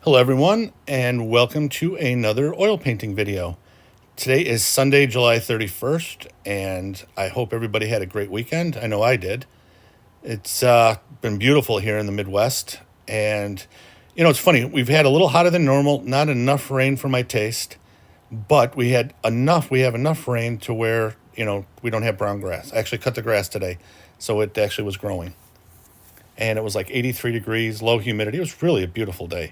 Hello everyone, and welcome to another oil painting video. Today is Sunday, July 31st, and I hope everybody had a great weekend. I know I did. It's been beautiful here in the Midwest, and it's funny, we've had a little hotter than normal, not enough rain for my taste, but we have enough rain to where, we don't have brown grass. I actually cut the grass today, so it actually was growing. And it was like 83 degrees, low humidity. It was really a beautiful day.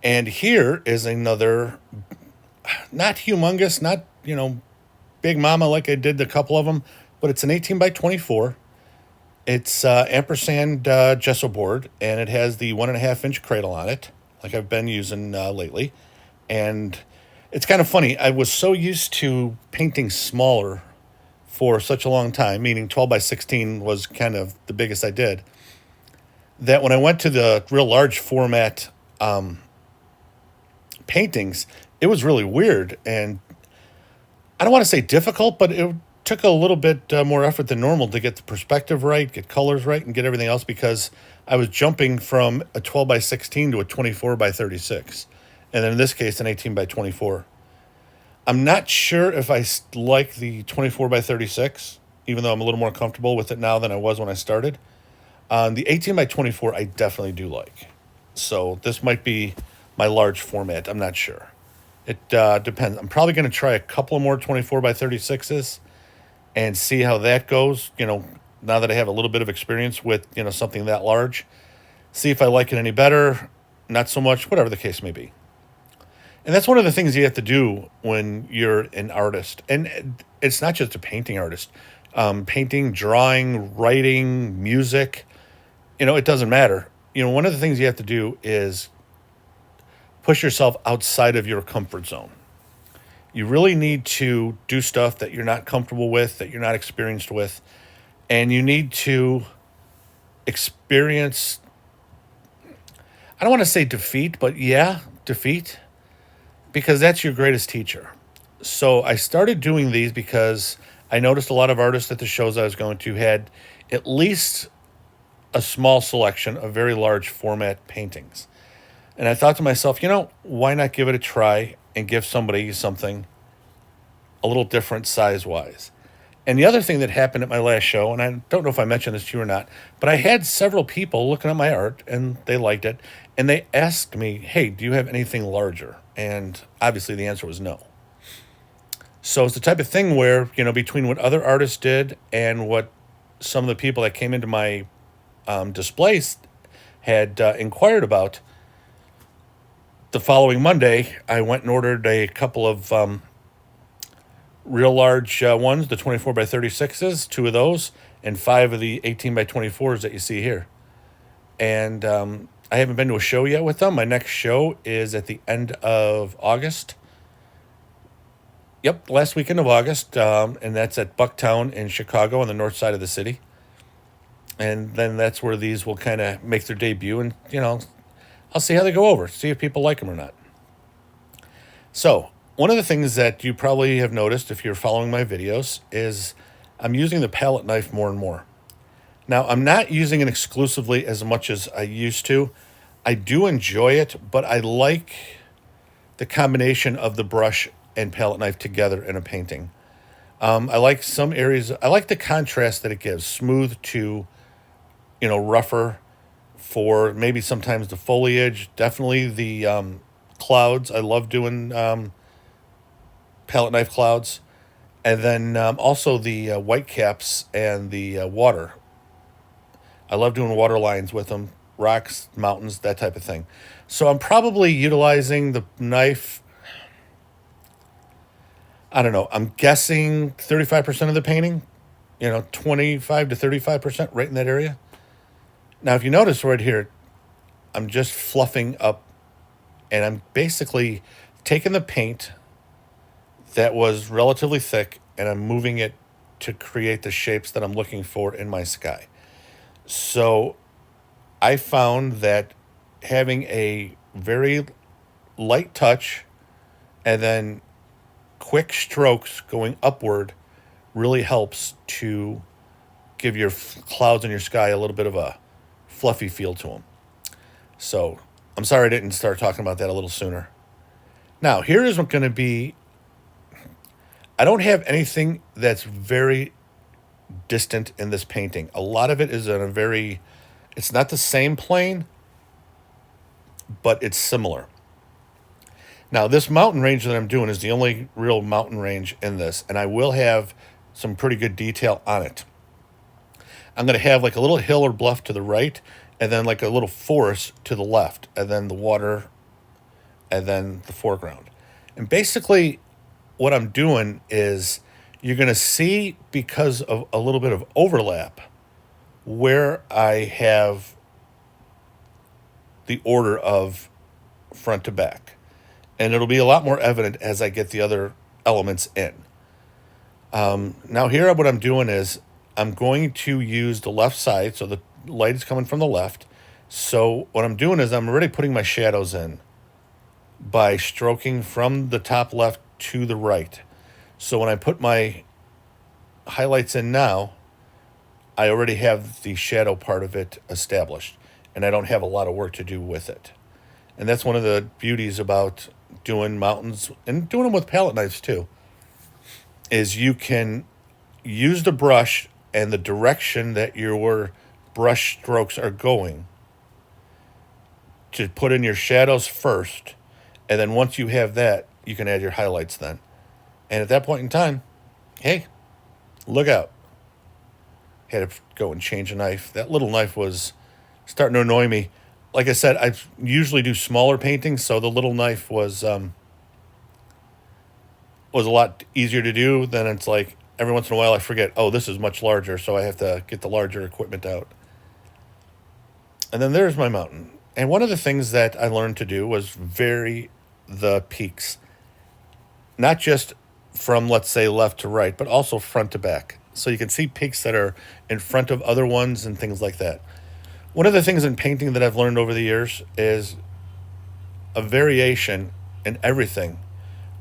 And here is another, not humongous, not, big mama like I did a couple of them, but it's an 18 by 24. It's Ampersand Gessobord, and it has the 1.5-inch cradle on it, like I've been using lately. And it's kind of funny. I was so used to painting smaller for such a long time, meaning 12 by 16 was kind of the biggest I did, that when I went to the real large format paintings, it was really weird, and I don't want to say difficult, but it took a little bit more effort than normal to get the perspective right, get colors right, and get everything else, because I was jumping from a 12 by 16 to a 24 by 36, and then in this case an 18 by 24. I'm not sure if I like the 24 by 36, even though I'm a little more comfortable with it now than I was when I started. The 18 by 24 I definitely do like, so this might be my large format. I'm not sure. It depends. I'm probably going to try a couple more 24 by 36s and see how that goes, now that I have a little bit of experience with, something that large. See if I like it any better, not so much, whatever the case may be. And that's one of the things you have to do when you're an artist. And it's not just a painting artist. Painting, drawing, writing, music, it doesn't matter. One of the things you have to do is push yourself outside of your comfort zone. You really need to do stuff that you're not comfortable with, that you're not experienced with, and you need to experience, I don't want to say defeat, but yeah, defeat, because that's your greatest teacher. So I started doing these because I noticed a lot of artists at the shows I was going to had at least a small selection of very large format paintings. And I thought to myself, why not give it a try and give somebody something a little different size-wise? And the other thing that happened at my last show, and I don't know if I mentioned this to you or not, but I had several people looking at my art, and they liked it, and they asked me, hey, do you have anything larger? And obviously the answer was no. So it's the type of thing where, between what other artists did and what some of the people that came into my displays had inquired about, the following Monday, I went and ordered a couple of real large ones, the 24 by 36s, 2 of those, and 5 of the 18 by 24s that you see here. And I haven't been to a show yet with them. My next show is at the end of August. Yep, last weekend of August, and that's at Bucktown in Chicago on the north side of the city. And then that's where these will kind of make their debut, and, I'll see how they go over, see if people like them or not. So, one of the things that you probably have noticed if you're following my videos is I'm using the palette knife more and more. Now, I'm not using it exclusively as much as I used to. I do enjoy it, but I like the combination of the brush and palette knife together in a painting. I like some areas, I like the contrast that it gives, smooth to, rougher, for maybe sometimes the foliage, definitely the clouds. I love doing palette knife clouds. And then also the white caps and the water. I love doing water lines with them, rocks, mountains, that type of thing. So I'm probably utilizing the knife, I don't know, I'm guessing 35% of the painting, 25 to 35%, right in that area. Now, if you notice right here, I'm just fluffing up, and I'm basically taking the paint that was relatively thick, and I'm moving it to create the shapes that I'm looking for in my sky. So I found that having a very light touch and then quick strokes going upward really helps to give your clouds in your sky a little bit of a fluffy feel to them. So I'm sorry I didn't start talking about that a little sooner. Now, here is going to be, I don't have anything that's very distant in this painting. A lot of it is in a very, it's not the same plane, but it's similar. Now, this mountain range that I'm doing is the only real mountain range in this, and I will have some pretty good detail on it. I'm going to have like a little hill or bluff to the right, and then like a little forest to the left, and then the water, and then the foreground. And basically, what I'm doing is you're going to see, because of a little bit of overlap, where I have the order of front to back. And it'll be a lot more evident as I get the other elements in. Now here what I'm doing is I'm going to use the left side, so the light is coming from the left. So what I'm doing is I'm already putting my shadows in by stroking from the top left to the right. So when I put my highlights in now, I already have the shadow part of it established, and I don't have a lot of work to do with it. And that's one of the beauties about doing mountains and doing them with palette knives too, is you can use the brush and the direction that your brush strokes are going to put in your shadows first, and then once you have that, you can add your highlights then. And at that point in time, hey, look out. Had to go and change a knife. That little knife was starting to annoy me. Like I said, I usually do smaller paintings, so the little knife was a lot easier to do. Then it's like every once in a while I forget, oh, this is much larger, so I have to get the larger equipment out. And then there's my mountain. And one of the things that I learned to do was vary the peaks. Not just from, let's say, left to right, but also front to back. So you can see peaks that are in front of other ones and things like that. One of the things in painting that I've learned over the years is a variation in everything,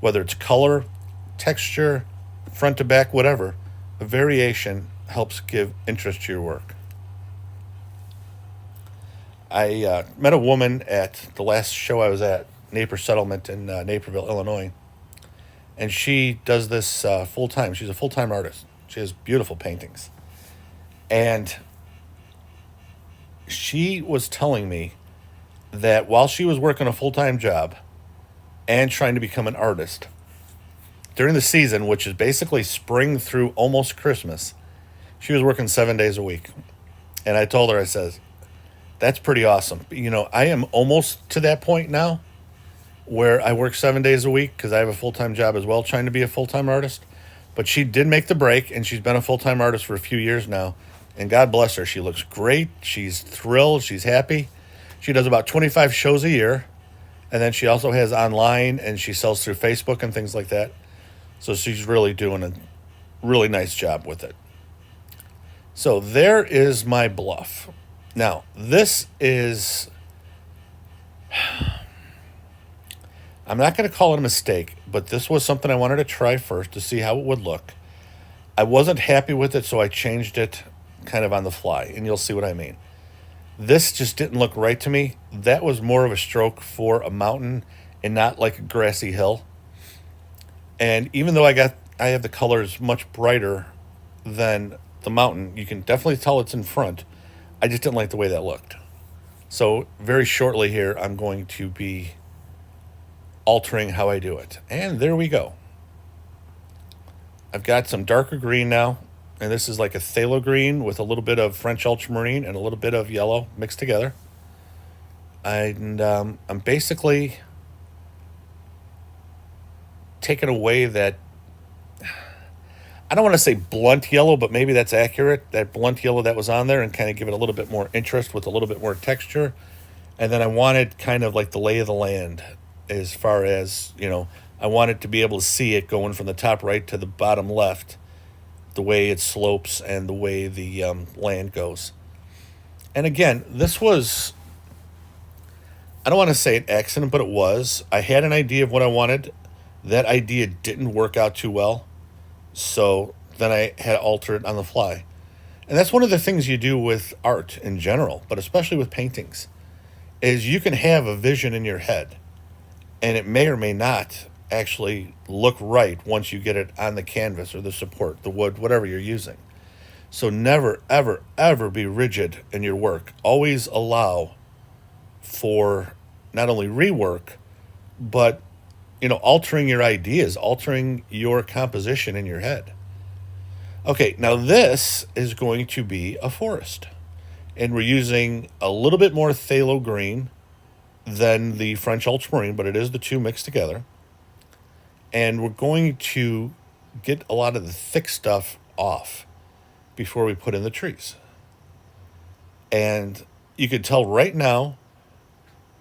whether it's color, texture, front to back, whatever. A variation helps give interest to your work. I met a woman at the last show I was at, Napier Settlement in Naperville, Illinois, and she does this full-time. She's a full-time artist. She has beautiful paintings. And she was telling me that while she was working a full-time job and trying to become an artist, during the season, which is basically spring through almost Christmas, she was working 7 days a week. And I told her, I says, that's pretty awesome. You know, I am almost to that point now where I work 7 days a week because I have a full-time job as well, trying to be a full-time artist. But she did make the break, and she's been a full-time artist for a few years now. And God bless her. She looks great. She's thrilled. She's happy. She does about 25 shows a year. And then she also has online, and she sells through Facebook and things like that. So she's really doing a really nice job with it. So there is my bluff. Now, this is, I'm not going to call it a mistake, but this was something I wanted to try first to see how it would look. I wasn't happy with it, so I changed it kind of on the fly, and you'll see what I mean. This just didn't look right to me. That was more of a stroke for a mountain and not like a grassy hill. And even though I have the colors much brighter than the mountain, you can definitely tell it's in front. I just didn't like the way that looked. So very shortly here, I'm going to be altering how I do it. And there we go. I've got some darker green now, and this is like a phthalo green with a little bit of French ultramarine and a little bit of yellow mixed together. And I'm basically taking away that, I don't want to say blunt yellow, but maybe that's accurate, that blunt yellow that was on there, and kind of give it a little bit more interest with a little bit more texture. And then I wanted kind of like the lay of the land as far as, you know, I wanted to be able to see it going from the top right to the bottom left, the way it slopes and the way the land goes. And again, this was, I don't want to say an accident, but it was. I had an idea of what I wanted. That idea didn't work out too well. So then I had to alter it on the fly. And that's one of the things you do with art in general, but especially with paintings, is you can have a vision in your head, and it may or may not actually look right once you get it on the canvas or the support, the wood, whatever you're using. So never, ever, ever be rigid in your work. Always allow for not only rework, but altering your ideas, altering your composition in your head. Okay, now this is going to be a forest. And we're using a little bit more phthalo green than the French ultramarine, but it is the two mixed together. And we're going to get a lot of the thick stuff off before we put in the trees. And you can tell right now,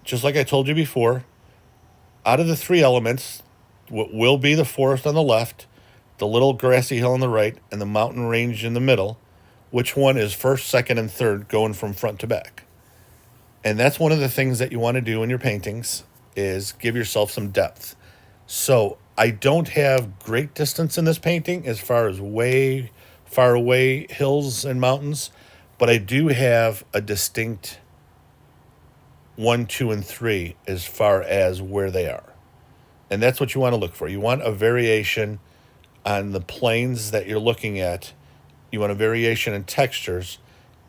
just like I told you before, out of the three elements, what will be the forest on the left, the little grassy hill on the right, and the mountain range in the middle, which one is first, second, and third going from front to back. And that's one of the things that you want to do in your paintings is give yourself some depth. So I don't have great distance in this painting as far as way far away hills and mountains, but I do have a distinct 1, 2, and 3 as far as where they are. And that's what you want to look for. You want a variation on the planes that you're looking at. You want a variation in textures,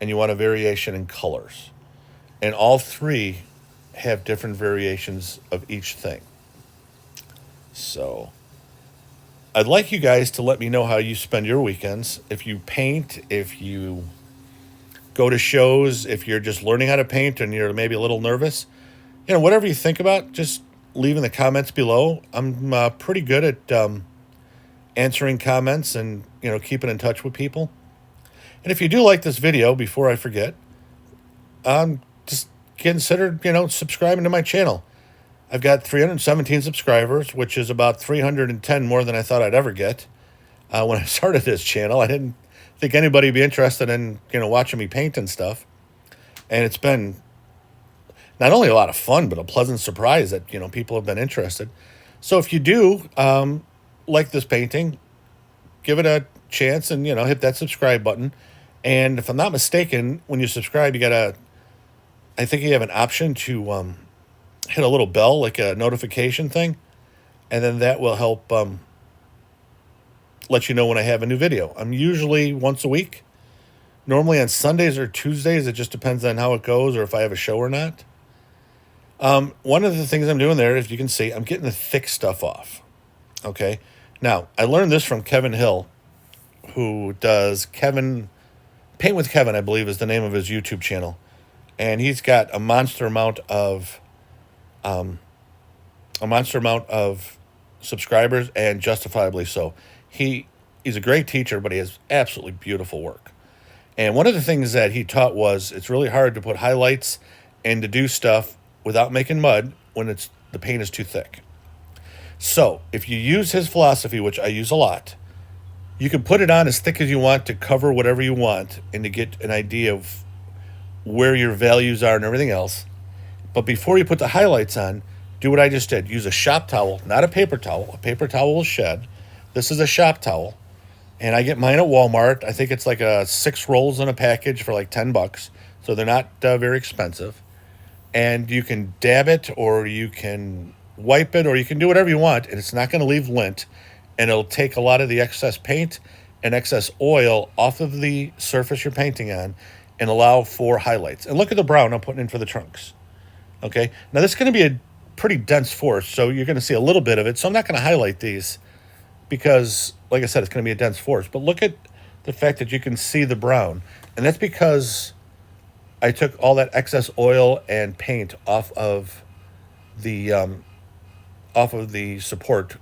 and you want a variation in colors. And all three have different variations of each thing. So I'd like you guys to let me know how you spend your weekends. If you paint, if you go to shows, if you're just learning how to paint and you're maybe a little nervous, whatever you think about, just leave in the comments below. I'm pretty good at answering comments and, keeping in touch with people. And if you do like this video, before I forget, just consider, subscribing to my channel. I've got 317 subscribers, which is about 310 more than I thought I'd ever get. When I started this channel, I didn't think anybody would be interested in, watching me paint and stuff. And it's been not only a lot of fun, but a pleasant surprise that, people have been interested. So if you do like this painting, give it a chance and, hit that subscribe button. And if I'm not mistaken, when you subscribe, I think you have an option to hit a little bell, like a notification thing, and then that will help let you know when I have a new video. I'm usually once a week, normally on Sundays or Tuesdays. It just depends on how it goes or if I have a show or not. One of the things I'm doing there, as you can see, I'm getting the thick stuff off. Okay, now I learned this from Kevin Hill, who does Paint with Kevin, I believe is the name of his YouTube channel, and he's got a monster amount of subscribers, and justifiably so. He's a great teacher, but he has absolutely beautiful work. And one of the things that he taught was it's really hard to put highlights and to do stuff without making mud when the paint is too thick. So if you use his philosophy, which I use a lot, you can put it on as thick as you want to cover whatever you want and to get an idea of where your values are and everything else. But before you put the highlights on, do what I just did. Use a shop towel, not a paper towel. A paper towel will shed. This is a shop towel. And I get mine at Walmart. I think it's like 6 rolls in a package for like $10. So they're not very expensive. And you can dab it, or you can wipe it, or you can do whatever you want. And it's not going to leave lint. And it'll take a lot of the excess paint and excess oil off of the surface you're painting on and allow for highlights. And look at the brown I'm putting in for the trunks. Okay, now this is going to be a pretty dense forest, so you're going to see a little bit of it. So I'm not going to highlight these because, like I said, it's going to be a dense forest. But look at the fact that you can see the brown. And that's because I took all that excess oil and paint off of the support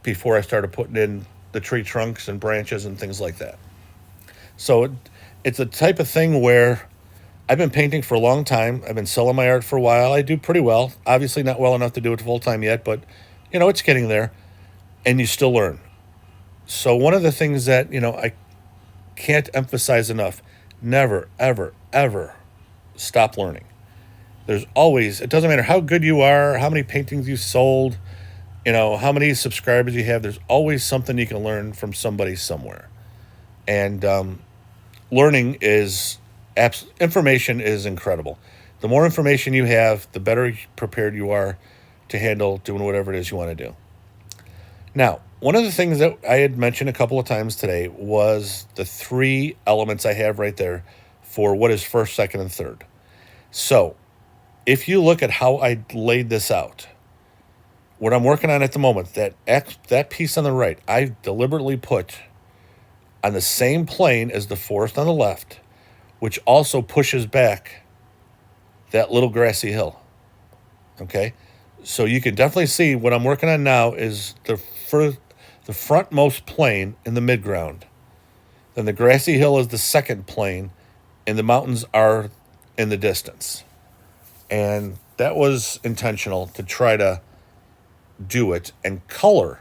before I started putting in the tree trunks and branches and things like that. So it's a type of thing where I've been painting for a long time. I've been selling my art for a while. I do pretty well. Obviously not well enough to do it full time yet, but it's getting there, and you still learn. So one of the things that, I can't emphasize enough, never, ever, ever stop learning. There's always, it doesn't matter how good you are, how many paintings you sold, how many subscribers you have, there's always something you can learn from somebody somewhere. And learning is, information is incredible. The more information you have, the better prepared you are to handle doing whatever it is you want to do. Now, one of the things that I had mentioned a couple of times today was the three elements I have right there for what is first, second, and third. So, if you look at how I laid this out, what I'm working on at the moment, that piece on the right, I deliberately put on the same plane as the forest on the left, which also pushes back that little grassy hill. Okay? So you can definitely see what I'm working on now is the frontmost plane in the midground. Then the grassy hill is the second plane, and the mountains are in the distance. And that was intentional to try to do it, and color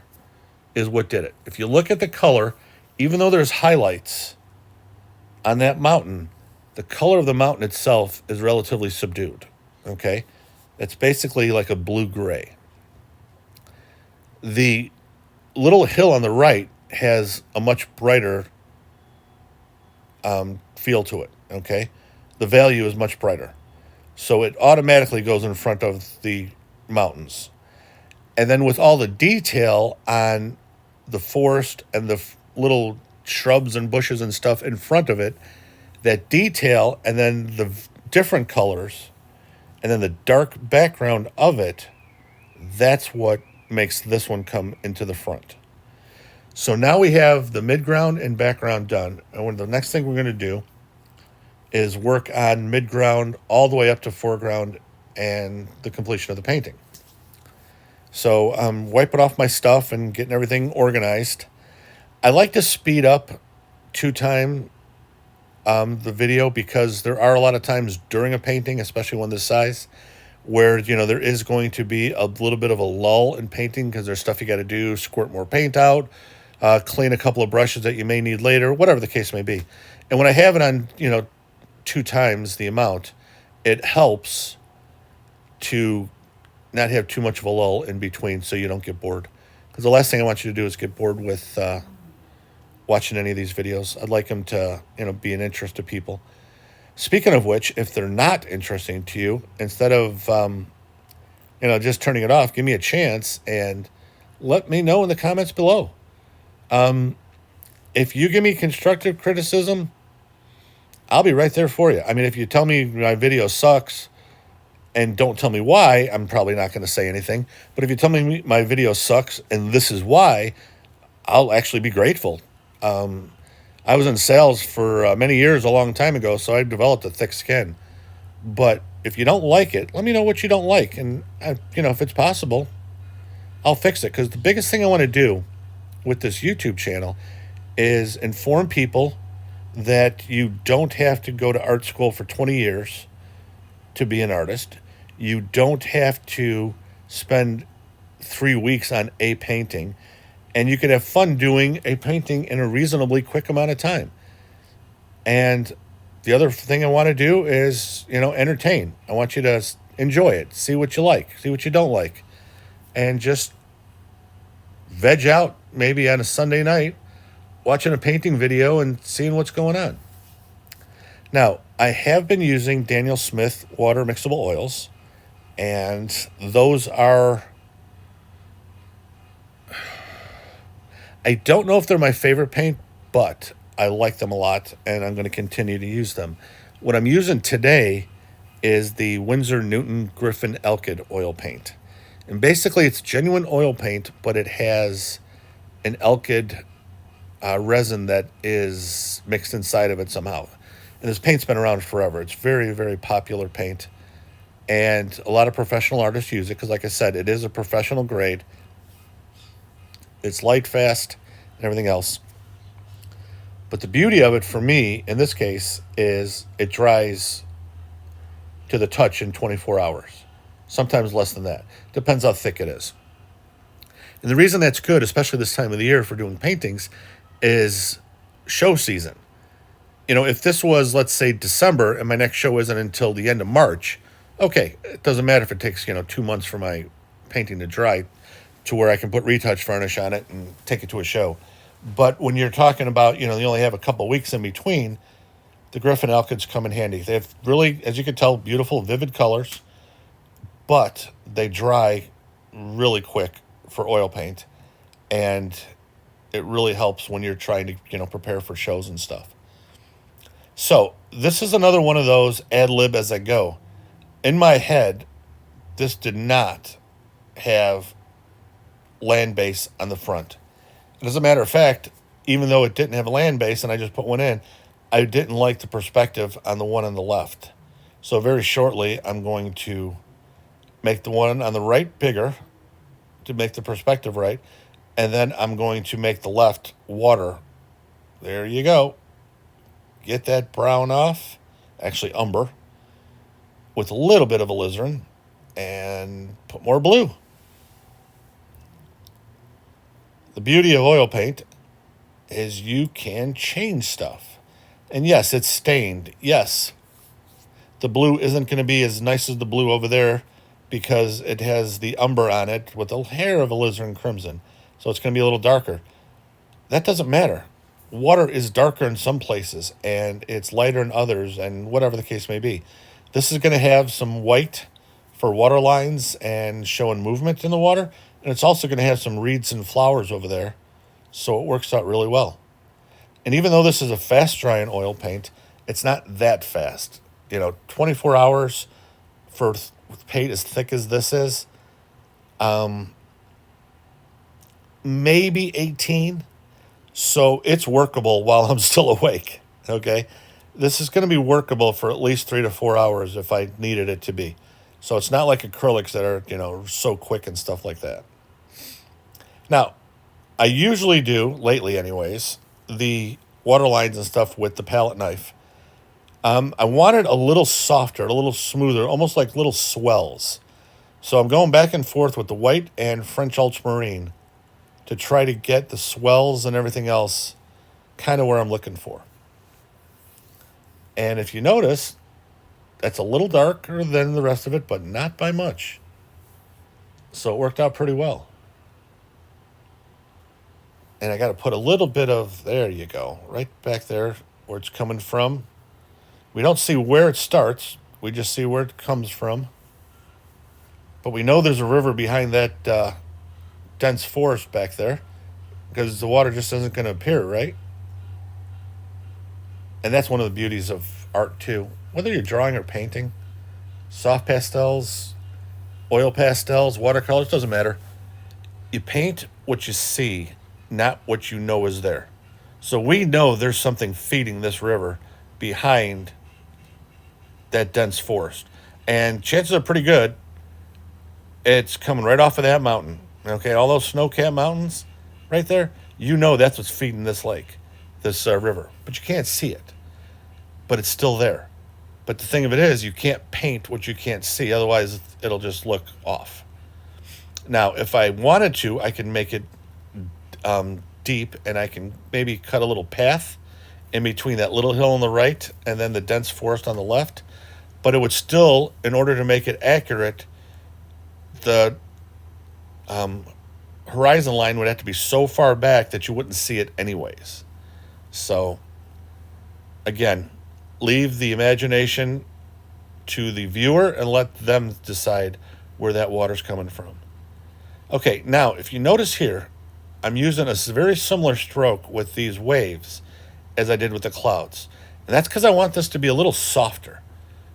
is what did it. If you look at the color, even though there's highlights on that mountain, the color of the mountain itself is relatively subdued, okay? It's basically like a blue-gray. The little hill on the right has a much brighter feel to it, okay? The value is much brighter. So it automatically goes in front of the mountains. And then with all the detail on the forest and the little shrubs and bushes and stuff in front of it, that detail and then the different colors and then the dark background of it, that's what makes this one come into the front. So now we have the midground and background done. And the next thing we're going to do is work on midground all the way up to foreground and the completion of the painting. So I'm wiping off my stuff and getting everything organized. I like to speed up 2x the video because there are a lot of times during a painting, especially one this size, where, there is going to be a little bit of a lull in painting because there's stuff you got to do, squirt more paint out, clean a couple of brushes that you may need later, whatever the case may be. And when I have it on, 2x the amount, it helps to not have too much of a lull in between so you don't get bored. Because the last thing I want you to do is get bored with watching any of these videos. I'd like them to, be an interest to people. Speaking of which, if they're not interesting to you, instead of, just turning it off, give me a chance and let me know in the comments below. If you give me constructive criticism, I'll be right there for you. I mean, if you tell me my video sucks and don't tell me why, I'm probably not going to say anything. But if you tell me my video sucks and this is why, I'll actually be grateful. I was in sales for many years, a long time ago, so I developed a thick skin. But if you don't like it, let me know what you don't like. And, if it's possible, I'll fix it. Because the biggest thing I want to do with this YouTube channel is inform people that you don't have to go to art school for 20 years to be an artist. You don't have to spend 3 weeks on a painting. And you can have fun doing a painting in a reasonably quick amount of time. And the other thing I want to do is, entertain. I want you to enjoy it, see what you like, see what you don't like, and just veg out maybe on a Sunday night watching a painting video and seeing what's going on. Now, I have been using Daniel Smith water mixable oils, and those are... I don't know if they're my favorite paint, but I like them a lot, and I'm going to continue to use them. What I'm using today is the Windsor Newton Griffin Alkyd oil paint. And basically, it's genuine oil paint, but it has an Elkid resin that is mixed inside of it somehow. And this paint's been around forever. It's very, very popular paint. And a lot of professional artists use it because, like I said, it is a professional grade. It's light, fast, and everything else. But the beauty of it for me, in this case, is it dries to the touch in 24 hours. Sometimes less than that. Depends how thick it is. And the reason that's good, especially this time of the year for doing paintings, is show season. If this was, let's say, December, and my next show isn't until the end of March, okay, it doesn't matter if it takes, 2 months for my painting to dry to where I can put retouch varnish on it and take it to a show. But when you're talking about, you only have a couple weeks in between, the Griffin Alkyds come in handy. They have really, as you can tell, beautiful, vivid colors, but they dry really quick for oil paint, and it really helps when you're trying to, prepare for shows and stuff. So this is another one of those ad lib as I go. In my head, this did not have land base on the front. And as a matter of fact, even though it didn't have a land base and I just put one in, I didn't like the perspective on the one on the left. So very shortly, I'm going to make the one on the right bigger to make the perspective right. And then I'm going to make the left water. There you go. Get that brown off, actually umber, with a little bit of alizarin, and put more blue. The beauty of oil paint is you can change stuff. And yes, it's stained. Yes, the blue isn't going to be as nice as the blue over there because it has the umber on it with a hair of alizarin crimson. So it's going to be a little darker. That doesn't matter. Water is darker in some places and it's lighter in others, and whatever the case may be. This is going to have some white for water lines and showing movement in the water. And it's also going to have some reeds and flowers over there. So it works out really well. And even though this is a fast drying oil paint, it's not that fast. 24 hours for paint as thick as this is. Maybe 18. So it's workable while I'm still awake. Okay. This is going to be workable for at least 3 to 4 hours if I needed it to be. So it's not like acrylics that are, so quick and stuff like that. Now, I usually do, lately anyways, the water lines and stuff with the palette knife. I want it a little softer, a little smoother, almost like little swells. So I'm going back and forth with the white and French ultramarine to try to get the swells and everything else kind of where I'm looking for. And if you notice, that's a little darker than the rest of it, but not by much. So it worked out pretty well. And I got to put a little bit of, there you go, right back there where it's coming from. We don't see where it starts. We just see where it comes from. But we know there's a river behind that dense forest back there because the water just isn't going to appear, right? And that's one of the beauties of art too. Whether you're drawing or painting, soft pastels, oil pastels, watercolors, doesn't matter. You paint what you see, not what you know is there. So we know there's something feeding this river behind that dense forest. And chances are pretty good it's coming right off of that mountain. Okay, all those snow-capped mountains right there, that's what's feeding this lake, this river. But you can't see it. But it's still there. But the thing of it is, you can't paint what you can't see. Otherwise, it'll just look off. Now, if I wanted to, I can make it deep, and I can maybe cut a little path in between that little hill on the right and then the dense forest on the left. But it would still, in order to make it accurate, the horizon line would have to be so far back that you wouldn't see it anyways. So, again, leave the imagination to the viewer and let them decide where that water's coming from. Okay, now, if you notice here, I'm using a very similar stroke with these waves as I did with the clouds. And that's because I want this to be a little softer.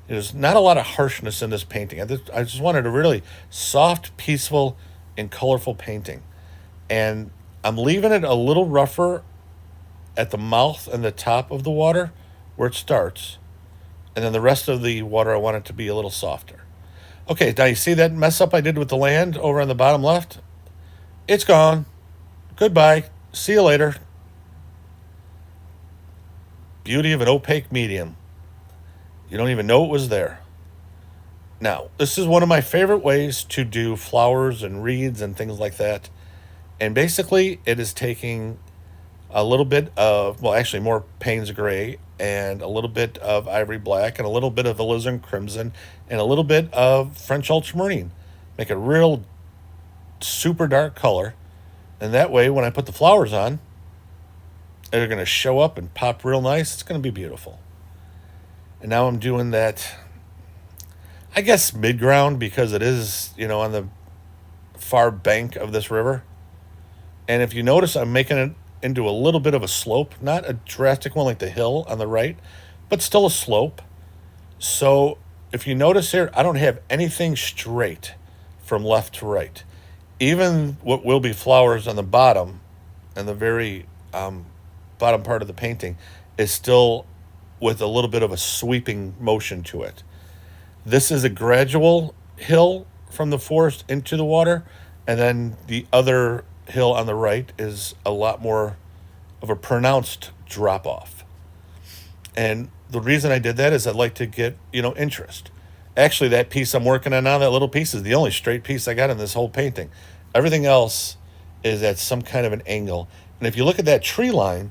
There's not a lot of harshness in this painting. I just wanted a really soft, peaceful, and colorful painting. And I'm leaving it a little rougher at the mouth and the top of the water where it starts. And then the rest of the water, I want it to be a little softer. Okay, now you see that mess up I did with the land over on the bottom left? It's gone. Goodbye. See you later. Beauty of an opaque medium. You don't even know it was there. Now, this is one of my favorite ways to do flowers and reeds and things like that. And basically, it is taking a little bit of, well, actually more Payne's gray and a little bit of ivory black and a little bit of alizarin crimson and a little bit of French ultramarine. Make a real super dark color. And that way, when I put the flowers on, they're going to show up and pop real nice. It's going to be beautiful. And now I'm doing that, I guess, mid-ground because it is, on the far bank of this river. And if you notice, I'm making it into a little bit of a slope, not a drastic one like the hill on the right, but still a slope. So if you notice here, I don't have anything straight from left to right. Even what will be flowers on the bottom and the very bottom part of the painting is still with a little bit of a sweeping motion to it. This is a gradual hill from the forest into the water, and then the other hill on the right is a lot more of a pronounced drop off. And the reason I did that is I'd like to get, interest. Actually, that piece I'm working on now, that little piece, is the only straight piece I got in this whole painting. Everything else is at some kind of an angle. And if you look at that tree line,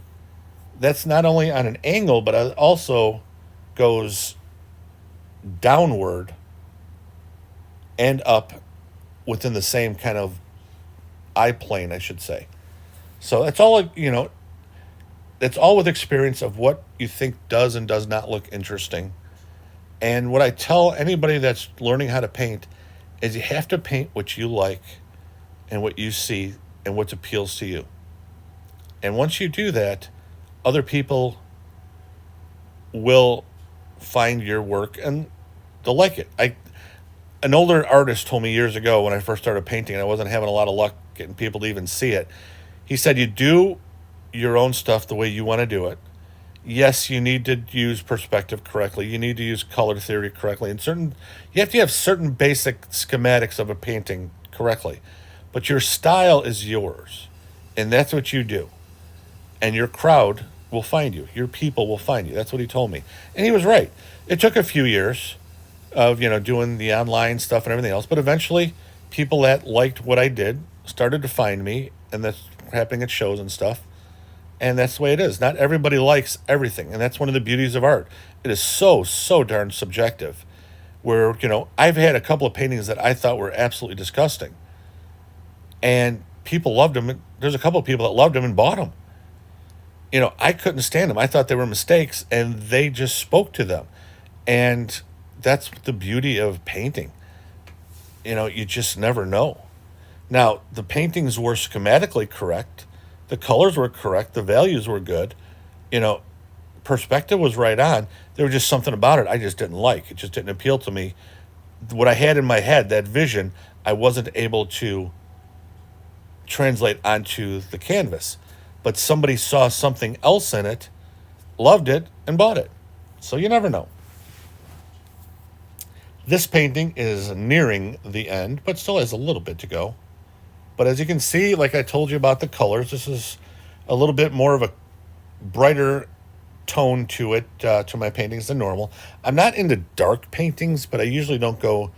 that's not only on an angle, but it also goes downward and up within the same kind of eye plane, I should say. So that's all, it's all with experience of what you think does and does not look interesting. And what I tell anybody that's learning how to paint is you have to paint what you like and what you see and what appeals to you. And once you do that, other people will find your work and they'll like it. An older artist told me years ago when I first started painting and I wasn't having a lot of luck getting people to even see it. He said, you do your own stuff the way you want to do it. Yes, you need to use perspective correctly. You need to use color theory correctly. And you have to have certain basic schematics of a painting correctly. But your style is yours. And that's what you do. And your crowd will find you. Your people will find you. That's what he told me. And he was right. It took a few years of, doing the online stuff and everything else. But eventually, people that liked what I did started to find me. And that's happening at shows and stuff. And that's the way it is. Not everybody likes everything. And that's one of the beauties of art. It is so, so darn subjective. Where, I've had a couple of paintings that I thought were absolutely disgusting. And people loved them. There's a couple of people that loved them and bought them. I couldn't stand them. I thought they were mistakes. And they just spoke to them. And that's the beauty of painting. You just never know. Now, the paintings were schematically correct. The colors were correct. The values were good. Perspective was right on. There was just something about it I just didn't like. It just didn't appeal to me. What I had in my head, that vision, I wasn't able to translate onto the canvas. But somebody saw something else in it, loved it, and bought it. So you never know. This painting is nearing the end, but still has a little bit to go. But as you can see, like I told you about the colors, this is a little bit more of a brighter tone to it, to my paintings than normal. I'm not into dark paintings, but I usually don't go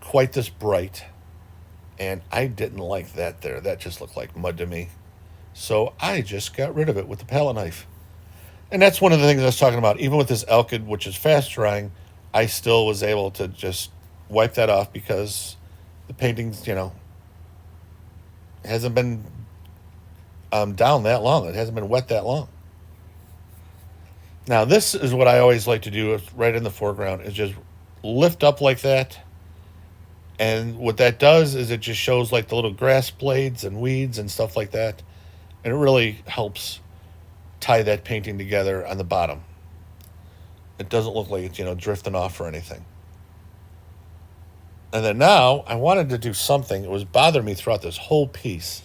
quite this bright. And I didn't like that there. That just looked like mud to me. So I just got rid of it with the palette knife. And that's one of the things I was talking about. Even with this Elkid, which is fast drying, I still was able to just wipe that off because the paintings, hasn't been down that long. It hasn't been wet that long. Now, this is what I always like to do right in the foreground, is just lift up like that. And what that does is it just shows like the little grass blades and weeds and stuff like that. And it really helps tie that painting together on the bottom. It doesn't look like it's, drifting off or anything. And then now I wanted to do something. It was bothering me throughout this whole piece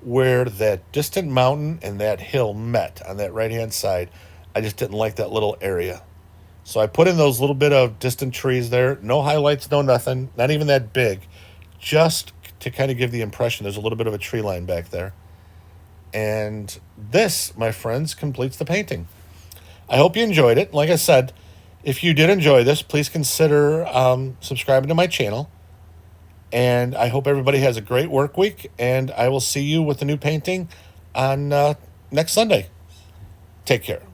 where that distant mountain and that hill met on that right-hand side. I just didn't like that little area. So I put in those little bit of distant trees there. No highlights, no nothing. Not even that big. Just to kind of give the impression there's a little bit of a tree line back there. And this, my friends, completes the painting. I hope you enjoyed it. Like I said, if you did enjoy this, please consider subscribing to my channel. And I hope everybody has a great work week. And I will see you with a new painting on next Sunday. Take care.